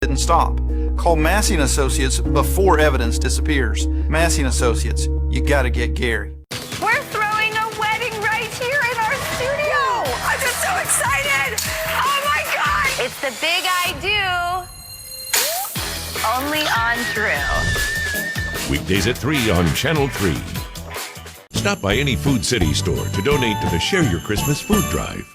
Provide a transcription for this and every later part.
didn't stop. Call Massey & Associates before evidence disappears. Massey & Associates, you gotta get Gary. We're throwing a wedding right here in our studio. I'm just so excited. Oh my God. It's the big I do, only on Drew. Weekdays at 3 on Channel 3. Stop by any Food City store to donate to the Share Your Christmas food drive.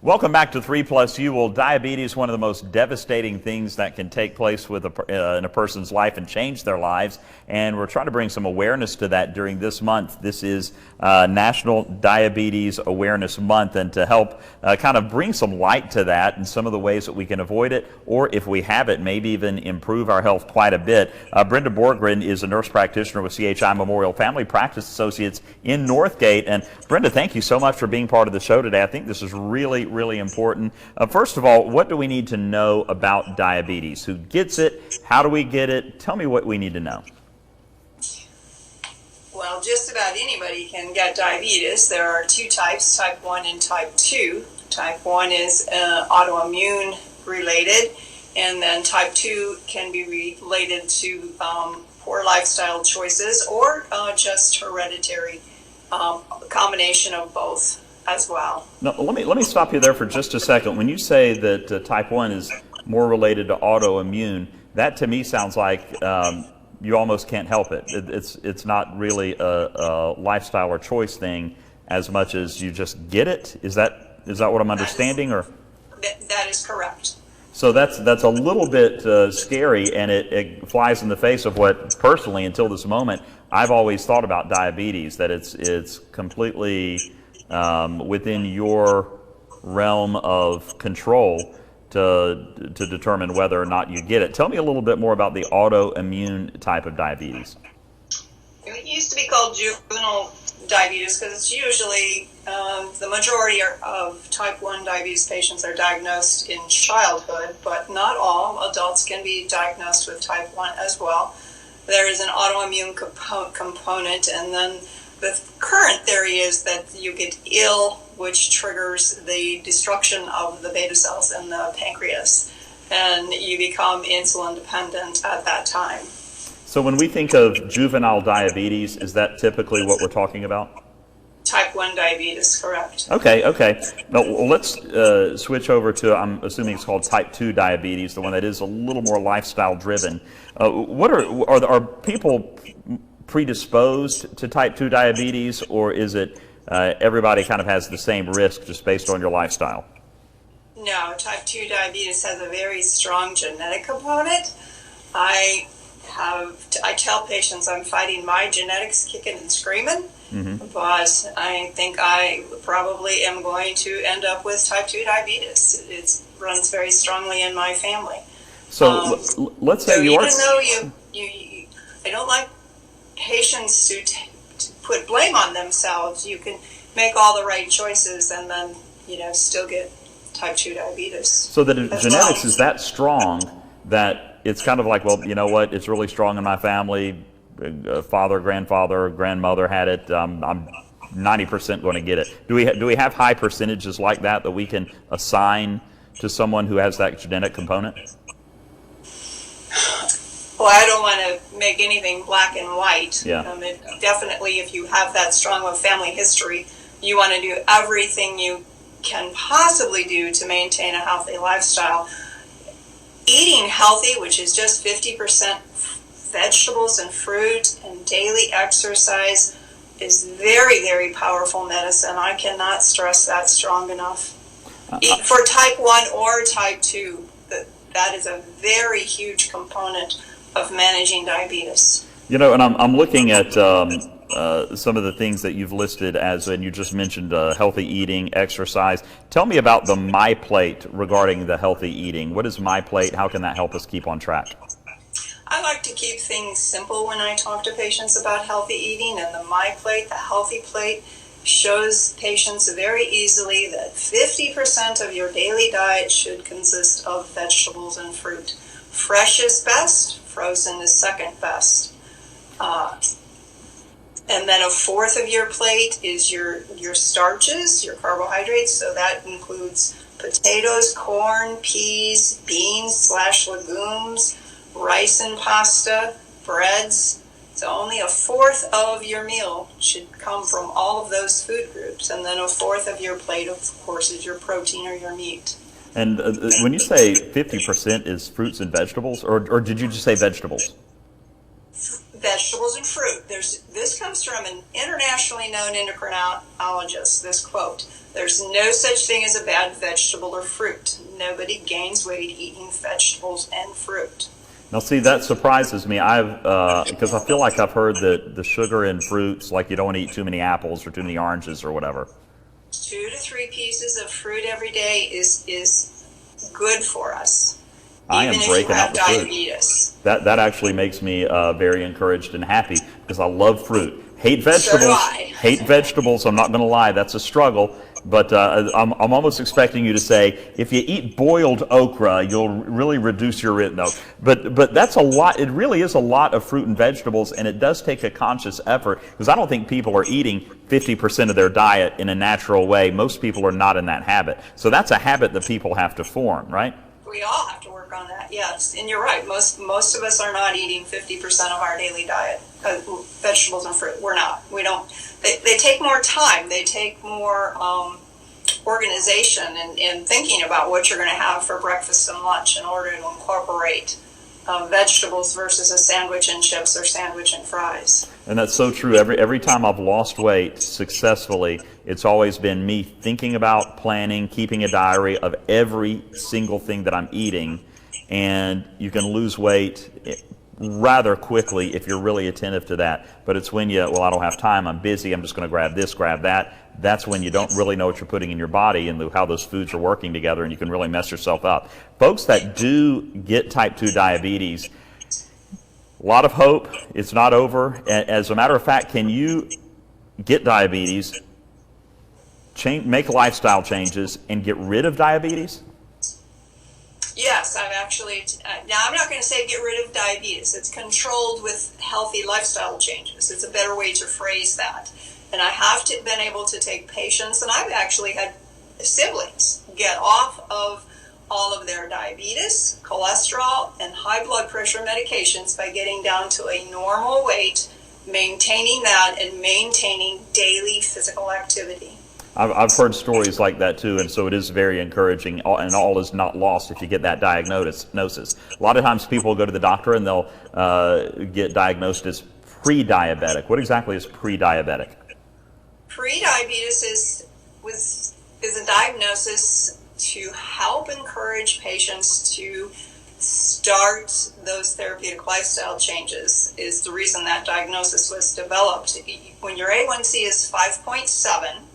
Welcome back to 3+U. Well, diabetes, one of the most devastating things that can take place with in a person's life and change their lives. And we're trying to bring some awareness to that during this month. This is National Diabetes Awareness Month. And to help kind of bring some light to that and some of the ways that we can avoid it, or if we have it, maybe even improve our health quite a bit. Brenda Borkgren is a nurse practitioner with CHI Memorial Family Practice Associates in Northgate. And Brenda, thank you so much for being part of the show today. I think this is really important. First of all, what do we need to know about diabetes? Who gets it? How do we get it? Tell me what we need to know. Well, just about anybody can get diabetes. There are two types, type 1 and type 2. Type 1 is autoimmune related, and then type 2 can be related to poor lifestyle choices or just hereditary, combination of both as well. Now, let me stop you there for just a second. When you say that type 1 is more related to autoimmune, that to me sounds like you almost can't help it. It's not really a lifestyle or choice thing as much as you just get it. Is that what I'm understanding? That is correct. So that's a little bit scary, and it flies in the face of what personally, until this moment, I've always thought about diabetes, that it's completely within your realm of control to determine whether or not you get it. Tell me a little bit more about the autoimmune type of diabetes. It used to be called juvenile diabetes because it's usually the majority of type 1 diabetes patients are diagnosed in childhood, but not all. Adults can be diagnosed with type 1 as well. There is an autoimmune component, and then the current theory is that you get ill, which triggers the destruction of the beta cells in the pancreas, and you become insulin dependent at that time. So when we think of juvenile diabetes, is that typically what we're talking about? Type 1 diabetes, correct. Okay. Now, let's switch over to, I'm assuming it's called type 2 diabetes, the one that is a little more lifestyle driven. Are people predisposed to type 2 diabetes, or is it everybody kind of has the same risk just based on your lifestyle? No, type 2 diabetes has a very strong genetic component. I tell patients I'm fighting my genetics kicking and screaming, but I think I probably am going to end up with type 2 diabetes. It runs very strongly in my family. So let's say even though I don't like patients to put blame on themselves. You can make all the right choices and then, still get type 2 diabetes. So the genetics is that strong that it's kind of like, well, you know what, it's really strong in my family. Father, grandfather, grandmother had it. I'm 90% going to get it. Do we have high percentages like that we can assign to someone who has that genetic component? Well, I don't want to make anything black and white. Yeah. Definitely, if you have that strong of family history, you want to do everything you can possibly do to maintain a healthy lifestyle. Eating healthy, which is just 50% vegetables and fruit, and daily exercise is very, very powerful medicine. I cannot stress that strong enough. For type 1 or type 2, that is a very huge component of managing diabetes. And I'm looking at some of the things that you've listed and you just mentioned healthy eating, exercise. Tell me about the My Plate regarding the healthy eating. What is My Plate? How can that help us keep on track? I like to keep things simple when I talk to patients about healthy eating, and the My Plate, the healthy plate, shows patients very easily that 50% of your daily diet should consist of vegetables and fruit. Fresh is best, frozen is second best. And then a fourth of your plate is your starches, your carbohydrates, so that includes potatoes, corn, peas, beans/legumes, rice and pasta, breads. So only a fourth of your meal should come from all of those food groups. And then a fourth of your plate, of course, is your protein or your meat. And when you say 50% is fruits and vegetables, or did you just say vegetables? Vegetables and fruit. This comes from an internationally known endocrinologist, this quote: "There's no such thing as a bad vegetable or fruit. Nobody gains weight eating vegetables and fruit." Now, see, that surprises me. Because I feel like I've heard that the sugar in fruits, like you don't want to eat too many apples or too many oranges or whatever. 2 to 3 pieces of fruit every day is good for us. I am breaking out the fruit. Diabetes. That actually makes me very encouraged and happy because I love fruit. Hate vegetables. So do I. Hate vegetables. I'm not going to lie. That's a struggle. But I'm almost expecting you to say, if you eat boiled okra, you'll really reduce your risk. No, but that's a lot. It really is a lot of fruit and vegetables, and it does take a conscious effort because I don't think people are eating 50% of their diet in a natural way. Most people are not in that habit. So that's a habit that people have to form, right? We all have to work on that, yes. And you're right. Most of us are not eating 50% of our daily diet, vegetables and fruit. We're not. We don't. They take more time. They take more organization and thinking about what you're going to have for breakfast and lunch in order to incorporate vegetables versus a sandwich and chips or sandwich and fries. And that's so true. Every time I've lost weight successfully, it's always been me thinking about, planning, keeping a diary of every single thing that I'm eating. And you can lose weight rather quickly if you're really attentive to that. But it's when I don't have time, I'm busy, I'm just going to grab this, grab that. That's when you don't really know what you're putting in your body and how those foods are working together, and you can really mess yourself up. Folks that do get type 2 diabetes, a lot of hope. It's not over. As a matter of fact, can you get diabetes, make lifestyle changes, and get rid of diabetes? Yes, I've actually, now I'm not going to say get rid of diabetes. It's controlled with healthy lifestyle changes. It's a better way to phrase that. And I have been able to take patients, and I've actually had siblings get off of all of their diabetes, cholesterol, and high blood pressure medications by getting down to a normal weight, maintaining that, and maintaining daily physical activity. I've heard stories like that too, and so it is very encouraging, and all is not lost if you get that diagnosis. A lot of times people go to the doctor and they'll get diagnosed as pre-diabetic. What exactly is pre-diabetic? Pre-diabetes is a diagnosis to help encourage patients to start those therapeutic lifestyle changes. Is the reason that diagnosis was developed. When your A1C is 5.7,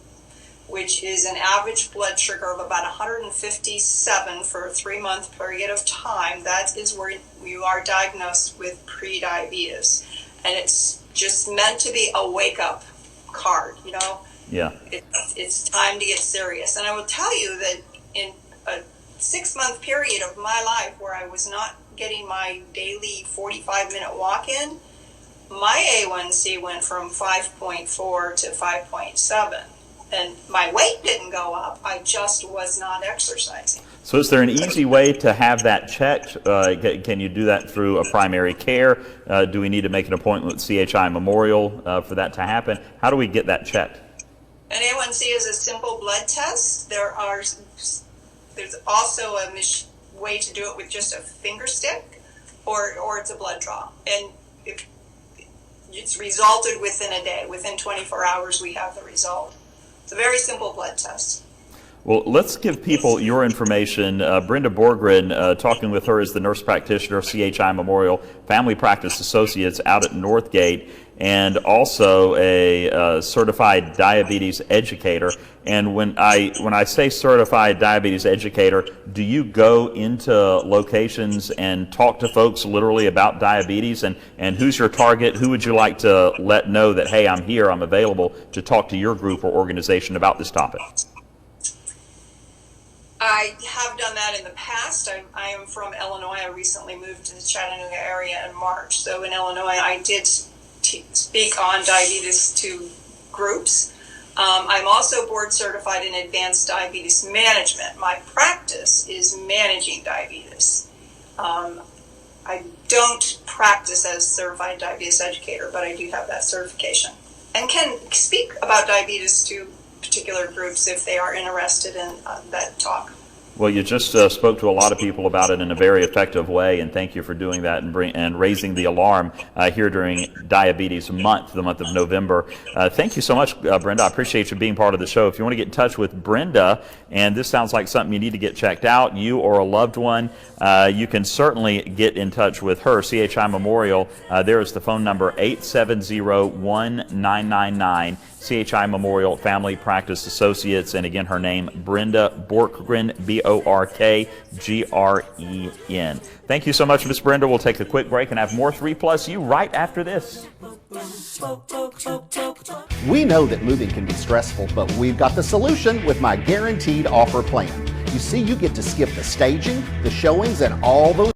which is an average blood sugar of about 157 for a 3-month period of time, that is where you are diagnosed with pre-diabetes. And it's just meant to be a wake-up card, Yeah. It's time to get serious. And I will tell you that in a 6-month period of my life where I was not getting my daily 45-minute walk-in, my A1C went from 5.4 to 5.7. And my weight didn't go up. I just was not exercising. So is there an easy way to have that checked? Can you do that through a primary care? Do we need to make an appointment with CHI Memorial for that to happen? How do we get that checked? An A1C is a simple blood test. There's also a way to do it with just a finger stick, or it's a blood draw. And it's resulted within a day. Within 24 hours, we have the result. It's a very simple blood test. Well, let's give people your information. Brenda Borkgren, talking with her, is the nurse practitioner of CHI Memorial Family Practice Associates out at Northgate, and also a certified diabetes educator. And when I say certified diabetes educator, do you go into locations and talk to folks literally about diabetes? And who's your target? Who would you like to let know that, hey, I'm here, I'm available to talk to your group or organization about this topic? I have done that in the past. I am from Illinois. I recently moved to the Chattanooga area in March. So in Illinois, I did speak on diabetes to groups. I'm also board certified in advanced diabetes management. My practice is managing diabetes. I don't practice as a certified diabetes educator, but I do have that certification and can speak about diabetes to particular groups if they are interested in that talk. Well, you just spoke to a lot of people about it in a very effective way, and thank you for doing that and raising the alarm here during Diabetes Month, the month of November. Thank you so much, Brenda. I appreciate you being part of the show. If you want to get in touch with Brenda, and this sounds like something you need to get checked out, you or a loved one, you can certainly get in touch with her. CHI Memorial, there is the phone number 870-1999. CHI Memorial Family Practice Associates, and again, her name, Brenda Borkgren, Borkgren. Thank you so much, Miss Brenda. We'll take a quick break and have more 3+U right after this. We know that moving can be stressful, but we've got the solution with my guaranteed offer plan. You see, you get to skip the staging, the showings, and all those